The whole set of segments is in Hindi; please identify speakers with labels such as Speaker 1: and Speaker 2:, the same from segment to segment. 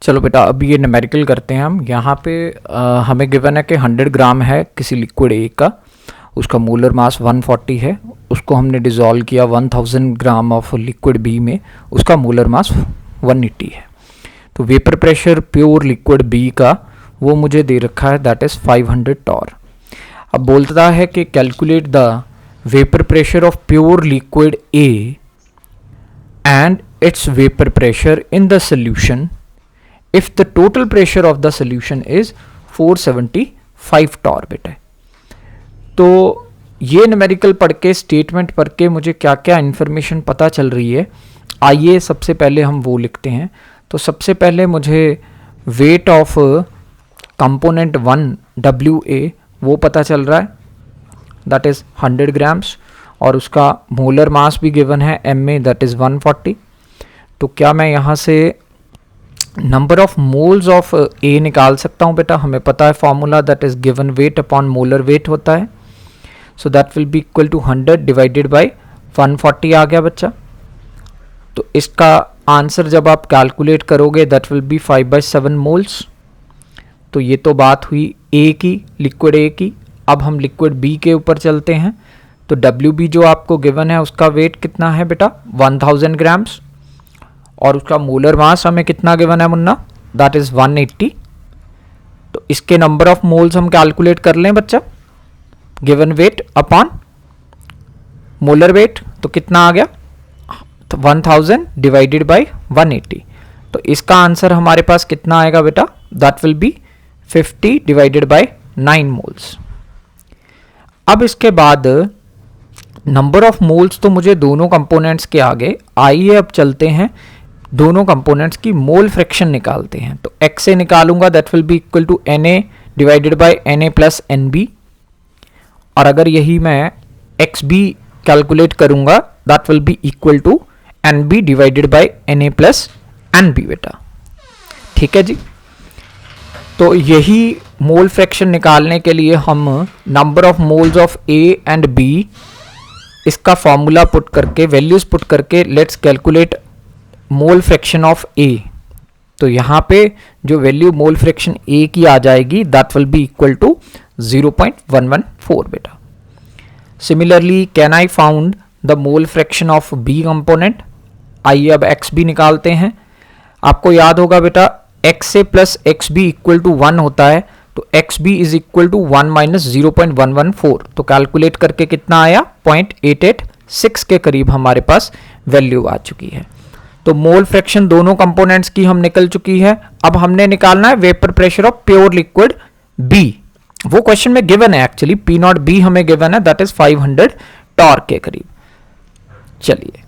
Speaker 1: चलो बेटा अब ये न्यूमेरिकल करते हैं हम। यहाँ पे हमें गिवन है कि 100 ग्राम है किसी लिक्विड ए का, उसका मोलर मास 140 है, उसको हमने डिज़ोल्व किया 1000 ग्राम ऑफ लिक्विड बी में, उसका मोलर मास 180 है। तो vapour pressure pure liquid B का वो मुझे दे रखा है, दैट इज़ 500 टॉर। अब बोलता है कि calculate the vapour pressure of pure liquid A and its vapour pressure in the solution if the total pressure of the solution is 475 torr बेटा। तो ये न्यूमेरिकल पढ़ के स्टेटमेंट पढ़ के मुझे क्या क्या इन्फॉर्मेशन पता चल रही है, आइए सबसे पहले हम वो लिखते हैं। तो सबसे पहले मुझे वेट ऑफ कंपोनेंट 1 WA वो पता चल रहा है, दैट इज़ 100 ग्राम्स, और उसका मोलर मास भी गिवन है MA दैट इज़ 140। तो क्या मैं यहाँ से number of moles of A निकाल सकता हूँ बेटा? हमें पता है formula, that is given weight upon molar weight होता है, so that will be equal to 100 divided by 140 आ गया बच्चा। तो इसका आंसर जब आप कैलकुलेट करोगे दैट विल बी 5/7 मोल्स। तो ये तो बात हुई ए की, लिक्विड ए की। अब हम लिक्विड बी के ऊपर चलते हैं। तो WB जो आपको गिवन है उसका वेट कितना है बेटा? 1000 ग्राम्स, और उसका मोलर मास हमें कितना गिवन है मुन्ना? That is 180। तो इसके नंबर ऑफ मोल्स हम कैलकुलेट कर लें बच्चा, given weight upon molar wait, तो कितना आ गया? तो 1000 डिवाइडेड बाय 180। तो इसका आंसर हमारे पास कितना आएगा बेटा? That will B 50 divided by 9 moles. अब इसके बाद नंबर ऑफ मोल्स तो मुझे दोनों कंपोनेंट्स के आगे, आइए अब चलते हैं दोनों कंपोनेंट्स की मोल फ्रैक्शन निकालते हैं। तो x से निकालूंगा that will be equal to Na divided by Na plus NB, और अगर यही मैं XB कैलकुलेट करूंगा that will be equal to NB divided by Na plus NB बेटा। ठीक है जी। तो यही मोल फ्रैक्शन निकालने के लिए हम number of moles of A and B इसका फॉर्मूला पुट करके, वैल्यूज पुट करके, let's calculate mole fraction of A। तो यहाँ पे जो वैल्यू मोल फ्रैक्शन A की आ जाएगी that will be equal to 0.114 बेटा। Similarly can I found the mole fraction of B component? आइए अब XB निकालते हैं। आपको याद होगा बेटा XA plus XB equal to 1 होता है, तो XB is equal to 1 minus 0.114। तो कैलकुलेट करके कितना आया? 0.886 के करीब हमारे पास वैल्यू आ चुकी है। तो मोल फ्रैक्शन दोनों कंपोनेंट्स की हम निकल चुकी है। अब हमने निकालना है vapour pressure of pure liquid B। वो क्वेश्चन में गिवन है एक्चुअली, P0B हमें गिवन है दैट इज 500 टॉर्क के करीब। चलिए,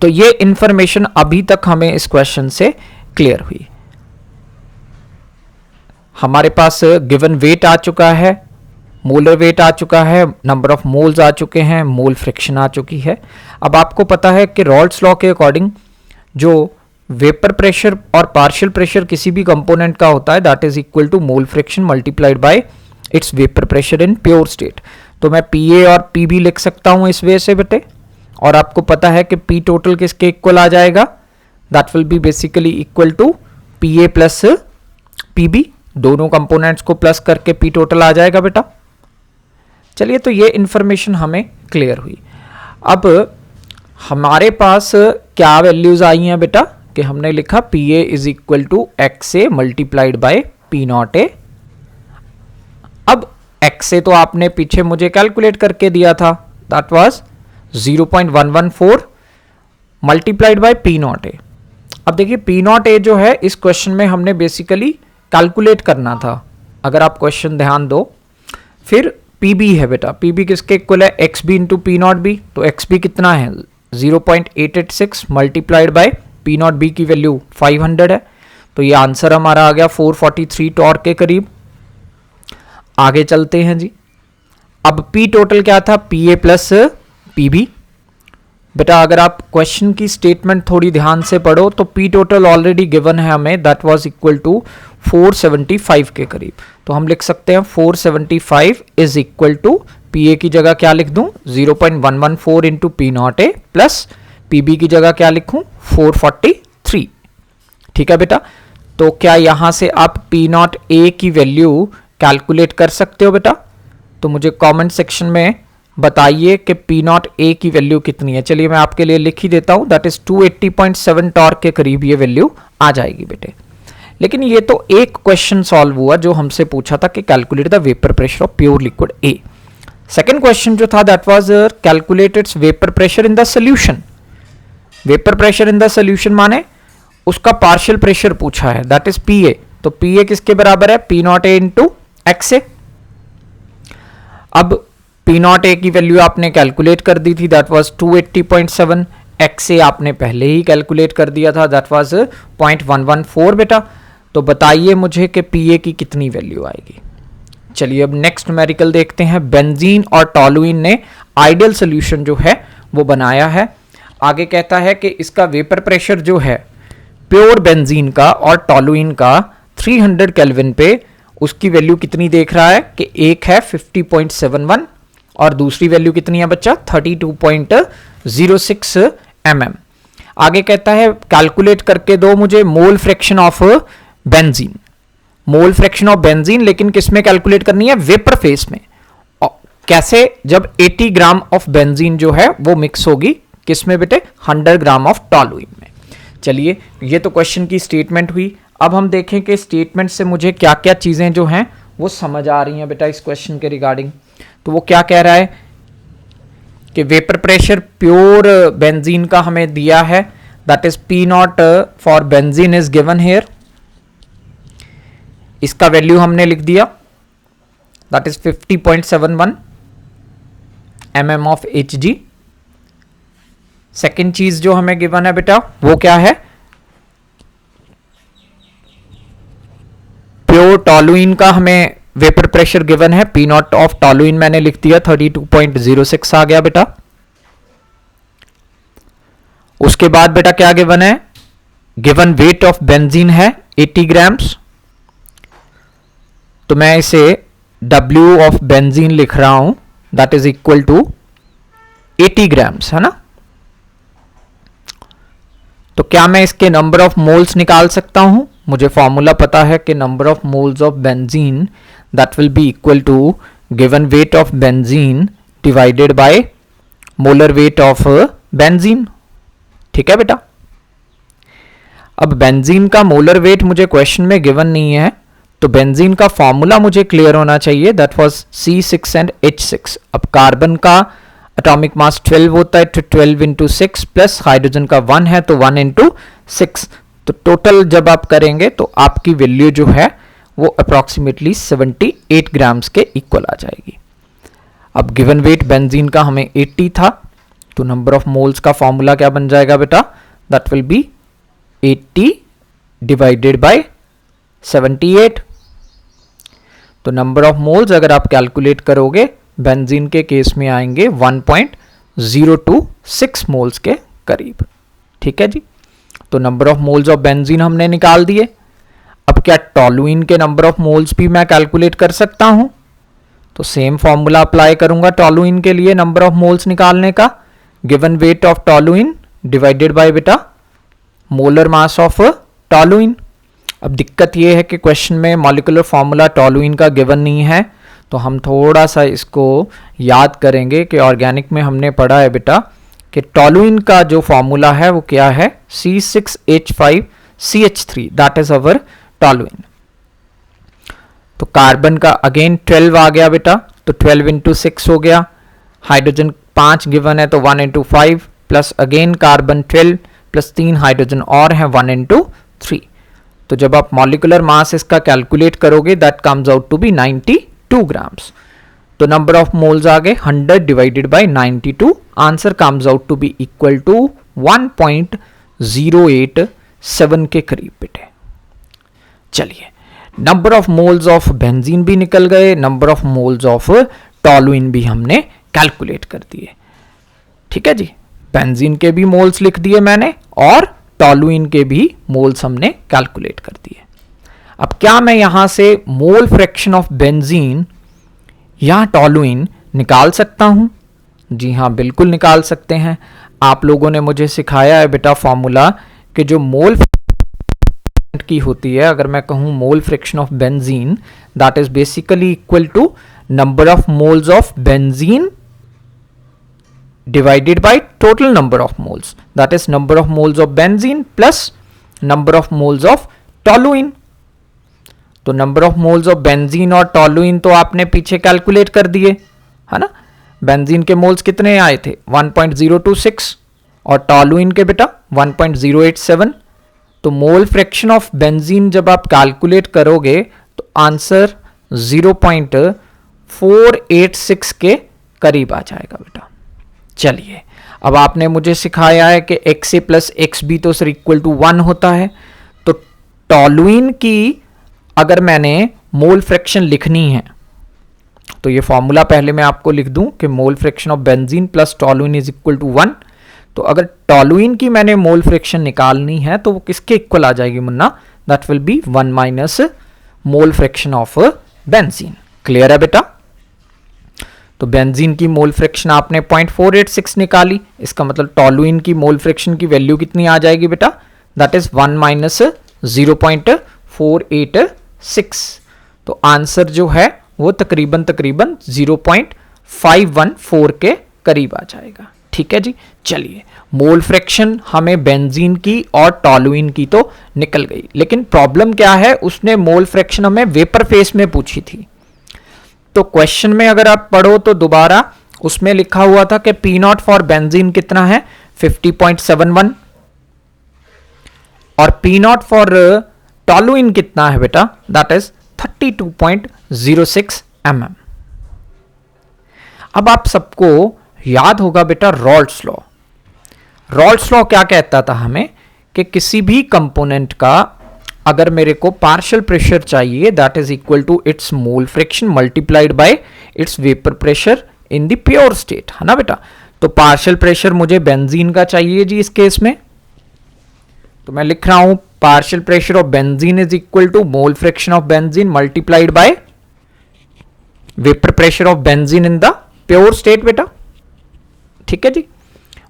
Speaker 1: तो ये इंफॉर्मेशन अभी तक हमें इस क्वेश्चन से क्लियर हुई। हमारे पास गिवन वेट आ चुका है, मोलर वेट आ चुका है, नंबर ऑफ मोल्स आ चुके हैं, मोल फ्रैक्शन आ चुकी है। अब आपको पता है कि रॉल्स लॉ के अकॉर्डिंग जो वेपर प्रेशर और पार्शियल प्रेशर किसी भी कंपोनेंट का होता है that is equal to mole fraction multiplied by its vapour pressure in pure state. तो मैं PA और PB लिख सकता हूं इस वे से बेटे, और आपको पता है कि P टोटल किसके इक्वल आ जाएगा? That will be basically equal to PA plus PB, दोनों कंपोनेंट्स को प्लस करके P टोटल आ जाएगा बेटा। चलिए, तो ये इंफॉर्मेशन हमें क्लियर हुई। अब हमारे पास क्या वैल्यूज आई हैं बेटा? कि हमने लिखा PA is equal to XA multiplied by P0A। अब XA तो आपने पीछे मुझे कैलकुलेट करके दिया था, that was 0.114 multiplied by P0A। अब देखिए P0A जो है इस क्वेश्चन में हमने बेसिकली कैलकुलेट करना था, अगर आप क्वेश्चन ध्यान दो। फिर PB है बेटा, PB किसके इक्वल है? XB into P0B। तो XB कितना है? 0.886 मल्टीप्लाइड बाय P0B की वैल्यू 500 है। तो ये आंसर हमारा आ गया 443 टॉर्क के करीब। आगे चलते हैं जी। अब P टोटल क्या था? PA plus PB। बेटा अगर आप क्वेश्चन की स्टेटमेंट थोड़ी ध्यान से पढ़ो तो P टोटल ऑलरेडी गिवन है हमें, दैट वाज इक्वल टू 475 के करीब। तो हम लिख सकते हैं 475 इज इक्वल टू PA की जगह क्या लिख दूं? 0.114 इंटू P0A प्लस PB की जगह क्या लिखूं? 443। ठीक है बेटा। तो क्या यहाँ से आप पी नॉट ए की वैल्यू कैलकुलेट कर सकते हो बेटा? तो मुझे कमेंट सेक्शन में बताइए कि पी नॉट ए की वैल्यू कितनी है। चलिए मैं आपके लिए लिख ही देता हूँ, दैट इज 280.7 टॉर्क के करीब ये वैल्यू आ जाएगी बेटे। लेकिन ये तो एक क्वेश्चन सॉल्व हुआ जो हमसे पूछा था कि calculate the vapour pressure of pure liquid A. Second question जो था that was calculate its vapour pressure in the solution. Vapour pressure in the solution माने उसका पार्शियल प्रेशर पूछा है, दैट इज पी ए। तो पी ए किसके बराबर है? P naught A into X A. अब पी नॉट ए की वैल्यू आपने कैलकुलेट कर दी थी, दैट वाज 280.7। एक्स ए आपने पहले ही कैलकुलेट कर दिया था, दैट वाज 0.114 बेटा। तो बताइए मुझे कि पी ए की कितनी वैल्यू आएगी। चलिए अब नेक्स्ट न्यूमेरिकल देखते हैं। बेंजीन और टॉलुइन ने आइडियल सोल्यूशन जो है वो बनाया है। आगे कहता है कि इसका वेपर प्रेशर जो है प्योर बेंजीन का और टॉलुइन का 300 केल्विन पे उसकी वैल्यू कितनी देख रहा है कि एक है 50.71 और दूसरी वैल्यू कितनी है बच्चा? 32.06 mm। आगे कहता है कैलकुलेट करके दो मुझे मोल fraction of benzene. Mole fraction of benzene लेकिन किस में कैलकुलेट करनी है? वेपर फेस में। कैसे? जब 80 ग्राम ऑफ बेंजीन जो है वो मिक्स होगी किस में बेटे? 100 ग्राम ऑफ टॉलुइन में। चलिए ये तो क्वेश्चन की स्टेटमेंट हुई। अब हम देखें कि स्टेटमेंट से मुझे क्या क्या चीजें जो हैं वो समझ आ रही हैं बेटा इस क्वेश्चन के रिगार्डिंग। तो वो क्या कह रहा है कि वेपर प्रेशर प्योर बेंजीन का हमें दिया है, that is P not for benzene is given here. इसका वैल्यू हमने लिख दिया, that is 50.71 mm of Hg। Second चीज जो हमें गिवन है बेटा वो क्या है? प्योर टॉलुइन का हमें वेपर प्रेशर गिवन है, पी नॉट ऑफ टॉलुइन मैंने लिख दिया 32.06 आ गया बेटा। उसके बाद बेटा क्या गिवन है? गिवन वेट ऑफ बेंजीन है 80 ग्राम्स। तो मैं इसे W ऑफ बेंजीन लिख रहा हूं, that is equal to 80 grams, है ना। तो क्या मैं इसके नंबर ऑफ मोल्स निकाल सकता हूं? मुझे फॉर्मूला पता है कि number of moles of benzene that will be equal to given weight of benzene divided by molar weight of benzene. ठीक है बेटा। अब बेंजीन का मोलर वेट मुझे क्वेश्चन में गिवन नहीं है, तो बेंजीन का फॉर्मूला मुझे क्लियर होना चाहिए, that was C6 and H6। अब कार्बन का एटॉमिक मास 12 होता है, तो 12 इंटू 6 प्लस हाइड्रोजन का 1 है तो 1 इंटू 6। तो टोटल जब आप करेंगे तो आपकी वैल्यू जो है वो अप्रॉक्सीमेटली 78 ग्राम्स के इक्वल आ जाएगी। अब गिवन वेट बेंजीन का हमें 80 था, तो नंबर ऑफ मोल्स का फॉर्मूला क्या बन जाएगा बेटा? That will B 80 divided by 78। तो नंबर ऑफ मोल्स अगर आप कैलकुलेट करोगे बेंजीन के केस में आएंगे 1.026 मोल्स के करीब। ठीक है जी। तो number of moles of benzene हमने निकाल दिए। अब क्या टॉलुइन के नंबर ऑफ मोल्स भी मैं कैलकुलेट कर सकता हूं? तो सेम फॉर्मूला अप्लाई करूंगा टॉलुइन के लिए नंबर ऑफ मोल्स निकालने का, given weight of toluene divided by बेटा मोलर मास ऑफ टॉलुइन। अब दिक्कत यह है कि क्वेश्चन में मॉलिक्यूलर फॉर्मूला टॉलुइन का गिवन नहीं है, तो हम थोड़ा सा इसको याद करेंगे कि ऑर्गेनिक में हमने पढ़ा है बेटा कि टॉलुइन का जो फॉर्मूला है वो क्या है? C6H5CH3, that is our toluene. तो कार्बन का अगेन 12 आ गया बेटा, तो 12 इंटू 6 हो गया। हाइड्रोजन 5 गिवन है तो 1 into 5 plus again carbon 12 plus 3 hydrogen और है 1 इंटू 3। तो जब आप मॉलिक्यूलर मास इसका कैलकुलेट करोगे that comes out to be 92 grams. तो नंबर ऑफ मोल्स आ गए 100 divided by 92, answer comes out to be equal to 1.087 के करीब बेटे। चलिए number of moles of benzene भी निकल गए, number of moles of toluene भी हमने कैलकुलेट कर दिए। ठीक है जी, बेंजीन के भी मोल्स लिख दिए मैंने और टॉलुइन के भी मोल्स हमने कैलकुलेट कर दिए। अब क्या मैं यहां से मोल फ्रैक्शन ऑफ बेंजीन या टॉलुइन निकाल सकता हूं? जी हां, बिल्कुल निकाल सकते हैं। आप लोगों ने मुझे सिखाया है बेटा फॉर्मूला कि जो मोल की होती है, अगर मैं कहूँ mole fraction of benzene, that is basically equal to number of moles of benzene divided by total number of moles, that is number of moles of benzene plus number of moles of toluene. तो number of moles of benzene और टॉलुइन तो आपने पीछे कैलकुलेट कर दिए है ना। बेंजीन के मोल्स कितने आए थे 1.026 और टॉलुइन के बेटा 1.087। तो मोल फ्रैक्शन ऑफ बेंजीन जब आप कैलकुलेट करोगे तो आंसर 0.486 के करीब आ जाएगा बेटा। चलिए, अब आपने मुझे सिखाया है कि XA प्लस XB तो सर इक्वल टू 1 होता है। तो टॉलुइन की अगर मैंने मोल फ्रैक्शन लिखनी है तो ये फॉर्मूला पहले मैं आपको लिख दूं कि mole fraction of benzene plus toluene is equal to 1। तो अगर टॉलुइन की मैंने मोल फ्रैक्शन निकालनी है तो वो किसके इक्वल आ जाएगी Munna, that will B 1 minus mole fraction of benzene. Clear है बेटा। तो बेंजीन की मोल फ्रैक्शन आपने 0.486 निकाली, इसका मतलब टॉलुइन की मोल फ्रैक्शन की वैल्यू कितनी आ जाएगी बेटा, दैट इज 1 माइनस 0.486। तो आंसर जो है वो तकरीबन 0.514 के करीब आ जाएगा। ठीक है जी। चलिए, मोल फ्रैक्शन हमें बेंजीन की और टॉलुइन की तो निकल गई, लेकिन प्रॉब्लम क्या है, उसने मोल फ्रैक्शन हमें वेपर फेस में पूछी थी। तो क्वेश्चन में अगर आप पढ़ो तो दोबारा उसमें लिखा हुआ था कि पी नॉट फॉर बेंजीन कितना है 50.71 और पी नॉट फॉर टॉलुइन कितना है बेटा, दैट इज 32.06 mm। अब आप सबको याद होगा बेटा रॉल्ड्स लॉ। रॉल्ड्स लॉ क्या कहता था हमें कि किसी भी कंपोनेंट का अगर मेरे को पार्शियल प्रेशर चाहिए that is equal to its mole fraction multiplied by its vapour pressure in the pure state, है ना बेटा। तो पार्शियल प्रेशर मुझे बेंजीन का चाहिए जी इस केस में, तो मैं लिख रहा हूं partial pressure of benzene is equal to mole fraction of benzene multiplied by vapour pressure of benzene in the pure state बेटा। ठीक है जी।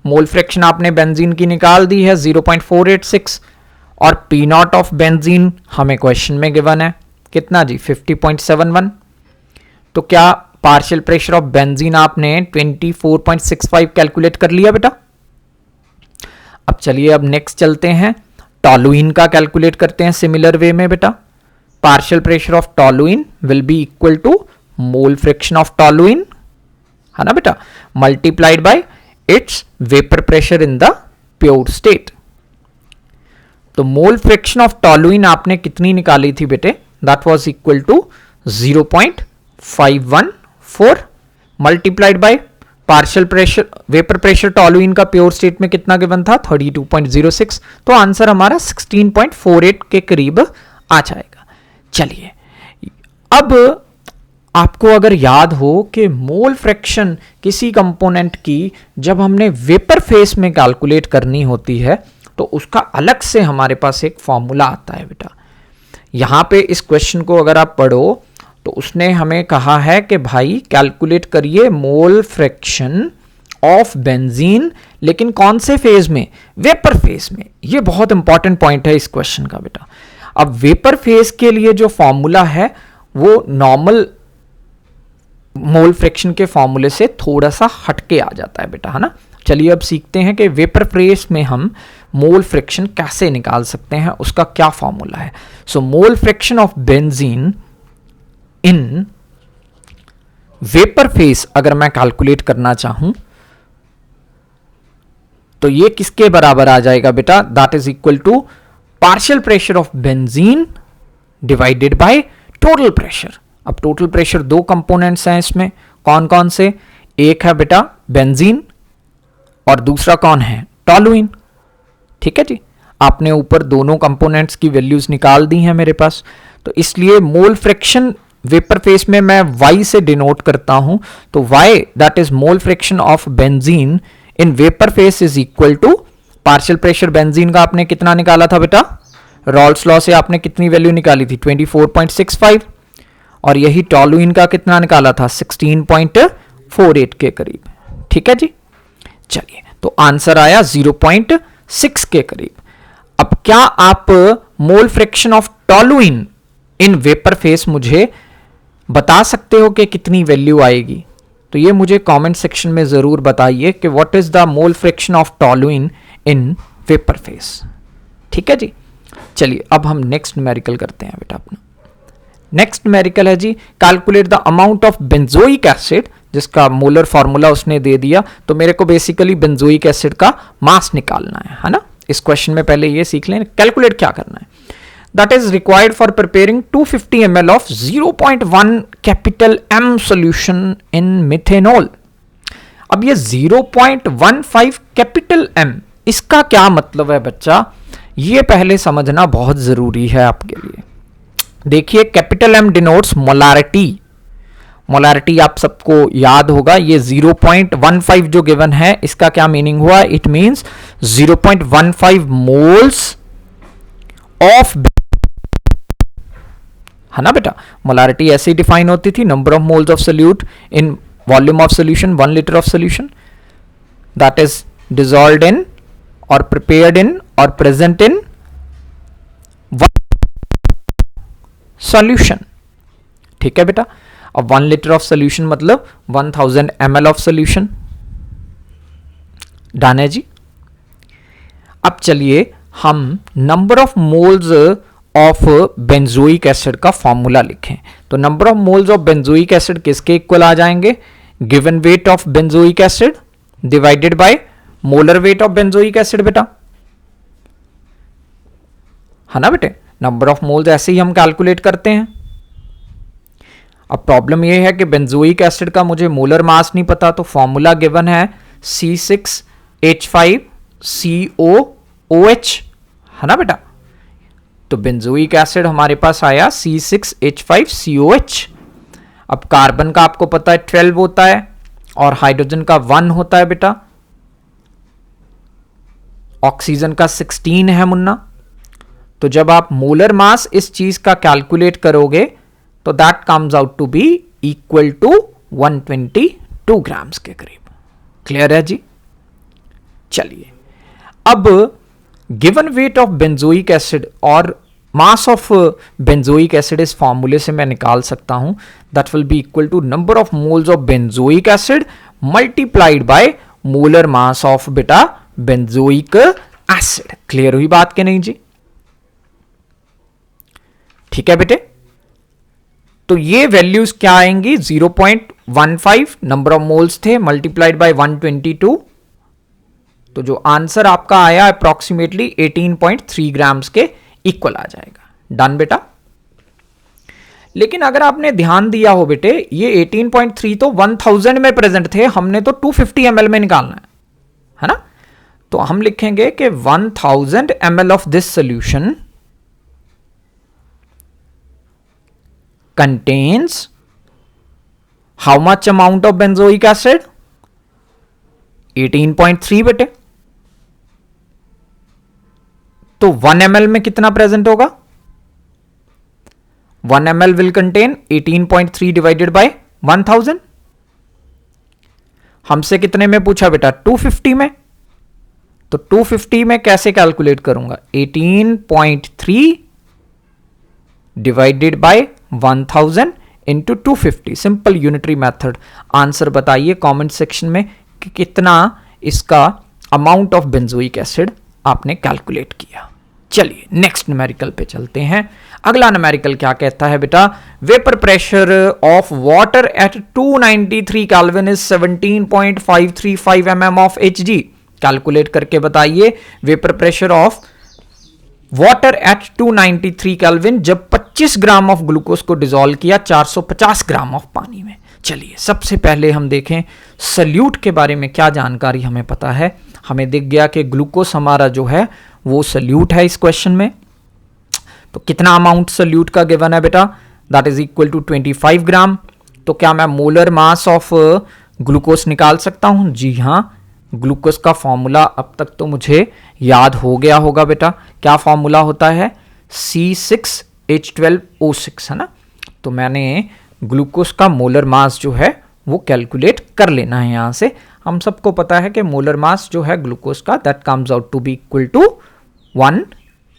Speaker 1: मोल फ्रैक्शन आपने बेंजीन की निकाल दी है 0.486 और पी नॉट ऑफ बेंजीन हमें क्वेश्चन में गिवन है कितना जी 50.71। तो क्या पार्शियल प्रेशर ऑफ बेंजीन आपने 24.65 कैलकुलेट कर लिया बेटा। अब चलिए, अब नेक्स्ट चलते हैं, टॉलुइन का कैलकुलेट करते हैं सिमिलर वे में बेटा। Partial pressure of toluene will be equal to mole fraction of toluene, है ना बेटा, multiplied by its vapour pressure in the pure state. तो मोल फ्रैक्शन ऑफ टॉलुइन आपने कितनी निकाली थी बेटे, that was equal to 0.514 multiplied by partial pressure vapour pressure toluene का प्योर स्टेट में कितना गिवन था 32.06। तो आंसर हमारा 16.48 के करीब आ जाएगा। चलिए, अब आपको अगर याद हो कि मोल फ्रैक्शन किसी कंपोनेंट की जब हमने वेपर फेस में कैलकुलेट करनी होती है तो उसका अलग से हमारे पास एक फॉर्मूला आता है बेटा। यहां पे इस क्वेश्चन को अगर आप पढ़ो तो उसने हमें कहा है कि भाई कैलकुलेट करिए मोल फ्रैक्शन ऑफ बेंजीन, लेकिन कौन से फेज में, वेपर फेज में। ये बहुत इंपॉर्टेंट पॉइंट है इस क्वेश्चन का बेटा। अब वेपर फेज के लिए जो फॉर्मूला है वो नॉर्मल मोल फ्रैक्शन के फॉर्मूले से थोड़ा सा हटके आ जाता है बेटा, है ना। चलिए अब सीखते हैं कि वेपर फेज में हम मोल फ्रैक्शन कैसे निकाल सकते हैं, उसका क्या फॉर्मूला है। So mole fraction of benzene in vapour phase अगर मैं कैलकुलेट करना चाहूं तो ये किसके बराबर आ जाएगा बेटा, that is equal to partial pressure of benzene divided by total pressure. अब टोटल प्रेशर दो कंपोनेंट्स हैं इसमें, कौन कौन से, एक है बेटा बेंजीन और दूसरा कौन है, टॉलुइन। ठीक है जी। आपने ऊपर दोनों कंपोनेंट्स की वैल्यूज निकाल दी हैं मेरे पास, तो इसलिए मोल फ्रैक्शन वेपर फेस में मैं Y से डिनोट करता हूं। तो Y that is mole fraction of benzene in vapour phase is equal to partial pressure benzene का आपने कितना निकाला था बेटा, रॉल्ड्स लॉ से आपने कितनी वैल्यू निकाली थी 24.65 और यही टॉलुइन का कितना निकाला था 16.48 के करीब। ठीक है जी। चलिए, तो आंसर आया 0.6 के करीब। अब क्या आप मोल fraction of toluene in vapour face मुझे बता सकते हो कि कितनी वैल्यू आएगी? तो ये मुझे कमेंट सेक्शन में जरूर बताइए कि what is the mole fraction of toluene in vapour face. ठीक है जी, चलिए अब हम नेक्स्ट न्यूमेरिकल करते हैं बेटा अपना। नेक्स्ट न्यूमेरिकल है जी, calculate the amount of benzoic acid, जिसका मोलर फॉर्मूला उसने दे दिया। तो मेरे को बेसिकली बेंजोइक एसिड का मास निकालना है ना। इस क्वेश्चन में पहले ये सीख लें कैलकुलेट क्या करना है। That is required for preparing 250 ml of 0.1 capital M solution in methanol. अब ये 0.15 कैपिटल M, इसका क्या मतलब है बच्चा, ये पहले समझना बहुत जरूरी है आपके लिए। देखिए capital M denotes molarity. Molarity आप सबको याद होगा, ये 0.15 जो गिवन है इसका क्या मीनिंग हुआ, इट मींस 0.15 मोल्स ऑफ, है ना बेटा। मोलारिटी ऐसे डिफाइन होती थी, number of moles of solute in volume of solution, 1 litre of solution that is dissolved इन और प्रिपेयर्ड इन और प्रेजेंट इन सॉल्यूशन। ठीक है बेटा। अब 1 लीटर ऑफ सोल्यूशन मतलब 1000 ml ऑफ सोल्यूशन। डन है जी। अब चलिए हम number of moles of benzoic acid का फॉर्मूला लिखें। तो number of moles of benzoic acid किसके इक्वल आ जाएंगे, given weight of benzoic acid divided by molar weight of benzoic acid बेटा, है ना बेटे। नंबर ऑफ मोल्स ऐसे ही हम कैलकुलेट करते हैं। अब प्रॉब्लम यह है कि बेंजोइक एसिड का मुझे मोलर मास नहीं पता, तो फॉर्मूला गिवन है C6H5COOH, है ना बेटा। तो बेंजोइक एसिड हमारे पास आया C6H5COH। अब कार्बन का आपको पता है 12 होता है और हाइड्रोजन का 1 होता है बेटा, ऑक्सीजन का 16 है मुन्ना। तो जब आप मोलर मास इस चीज का कैलकुलेट करोगे तो that comes out to be equal to 122 grams के करीब। क्लियर है जी। चलिए अब given weight of benzoic acid और मास ऑफ बेंजोइक एसिड इस फॉर्मूले से मैं निकाल सकता हूं, that will be equal to number of moles of benzoic acid multiplied by molar mass of बेटा बेंजोइक एसिड। क्लियर हुई बात के नहीं जी। ठीक है बेटे। तो ये वैल्यूज क्या आएंगी, 0.15 नंबर ऑफ मोल्स थे मल्टीप्लाइड बाय 122, तो जो आंसर आपका आया अप्रोक्सीमेटली 18.3 ग्राम्स के इक्वल आ जाएगा। डन बेटा। लेकिन अगर आपने ध्यान दिया हो बेटे, ये 18.3 तो 1000 में प्रेजेंट थे, हमने तो 250 ml में निकालना है ना। तो हम लिखेंगे कि 1000 ml of this solution contains how much amount of benzoic acid, 18.3 बेटे। तो 1 ml में कितना प्रेजेंट होगा, 1 ml will contain 18.3 divided by 1000। हमसे कितने में पूछा बेटा, 250 में। तो 250 में कैसे कैलकुलेट करूंगा, 18.3 divided by 1000 into 250, simple unitary method. Answer बताइए कमेंट सेक्शन में कि कितना इसका अमाउंट ऑफ बेंजोइक एसिड आपने कैलकुलेट किया। चलिए नेक्स्ट न्यूमेरिकल पे चलते हैं। अगला न्यूमेरिकल क्या कहता है बेटा, vapour pressure of water at 293 kelvin is 17.535 mm of Hg। Calculate करके बताइए vapour pressure of water at 293 kelvin जब 25 ग्राम ऑफ ग्लूकोज को डिसॉल्व किया 450 ग्राम ऑफ पानी में। चलिए सबसे पहले हम देखें सल्यूट के बारे में क्या जानकारी हमें पता है। हमें दिख गया कि ग्लूकोज हमारा जो है वो सल्यूट है इस क्वेश्चन में। तो कितना अमाउंट सल्यूट का गिवन है बेटा, दैट इज इक्वल टू 25 ग्राम। तो क्या मैं मोलर मास ऑफ ग्लूकोज निकाल सकता हूं? जी हां, ग्लूकोज का फॉर्मूला अब तक तो मुझे याद हो गया होगा बेटा। क्या फॉर्मूला होता है, C6H12O6, है ना। तो मैंने ग्लूकोज का मोलर मास जो है वो कैलकुलेट कर लेना है। यहां से हम सबको पता है कि मोलर मास जो है ग्लूकोज का that comes out to be equal to 1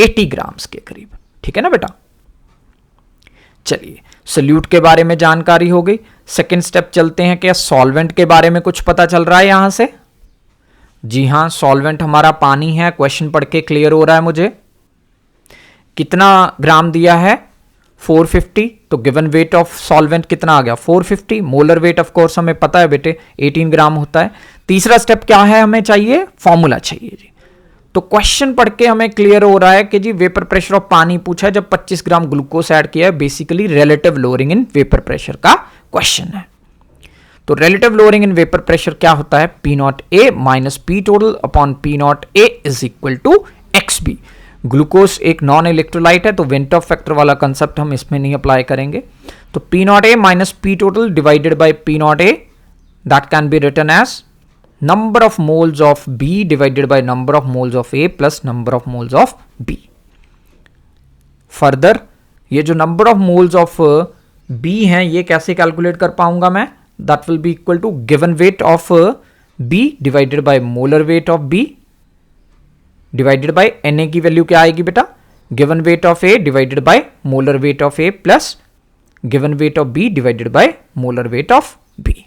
Speaker 1: 80 grams के करीब, ठीक है ना बेटा। चलिए सोल्यूट के बारे में जानकारी हो गई। सेकेंड स्टेप चलते हैं, क्या सॉल्वेंट के बारे में कुछ पता चल रहा है यहां से? जी हां, सॉल्वेंट हमारा पानी है, क्वेश्चन पढ़ के क्लियर हो रहा है मुझे। कितना ग्राम दिया है? 450, तो गिवन वेट ऑफ सॉल्वेंट कितना आ गया? 450। मोलर वेट ऑफ कोर्स हमें पता है बेटे 18 ग्राम होता है। तीसरा स्टेप क्या है हमें चाहिए? फॉर्मूला चाहिए जी। तो क्वेश्चन पढ़ के हमें क्लियर हो रहा है कि जी वेपर प्रेशर ऑफ पानी पूछा है जब 25 ग्राम ग्लूकोज ऐड किया है, basically relative lowering in vapour pressure का क्वेश्चन है। तो relative lowering in vapour pressure क्या होता है? P naught A minus P total upon P naught A is equal to X B. Glucose एक नॉन इलेक्ट्रोलाइट है, तो वेंटॉफ फैक्टर वाला कंसेप्ट हम इसमें नहीं अप्लाई करेंगे। तो P naught A minus P total divided by P naught A, that can be written as number of moles of B divided by number of moles of A plus number of moles of B. Further, ये जो number of moles of B हैं ये कैसे कैलकुलेट कर पाऊंगा मैं? That will be equal to given weight of B divided by molar weight of B divided by Na की वैल्यू क्या आएगी बेटा? Given weight of A divided by molar weight of A plus given weight of B divided by molar weight of B.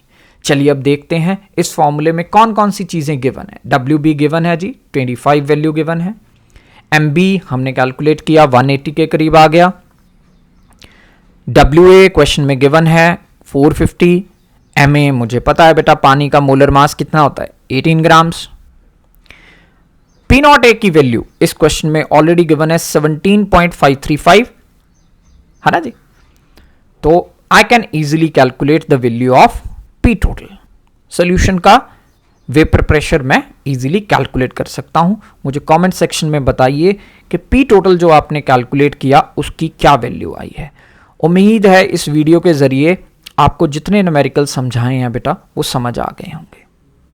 Speaker 1: चलिए अब देखते हैं इस फॉर्मूले में कौन कौन सी चीजें गिवन है। WB गिवन है जी, 25 वैल्यू गिवन है। MB हमने कैलकुलेट किया 180 के करीब आ गया। WA क्वेश्चन में गिवन है 450। MA मुझे पता है बेटा पानी का मोलर मास कितना होता है? 18 ग्राम्स। P नॉट ए की वैल्यू इस क्वेश्चन में ऑलरेडी गिवन है 17.535, है ना जी। तो I can easily calculate the value of P total. Solution का वेपर प्रेशर मैं इजीली कैलकुलेट कर सकता हूं। मुझे कमेंट सेक्शन में बताइए कि पी टोटल जो आपने कैलकुलेट किया उसकी क्या वैल्यू आई है। उम्मीद है इस वीडियो के जरिए आपको जितने न्यूमेरिकल समझाए हैं बेटा वो समझ आ गए होंगे।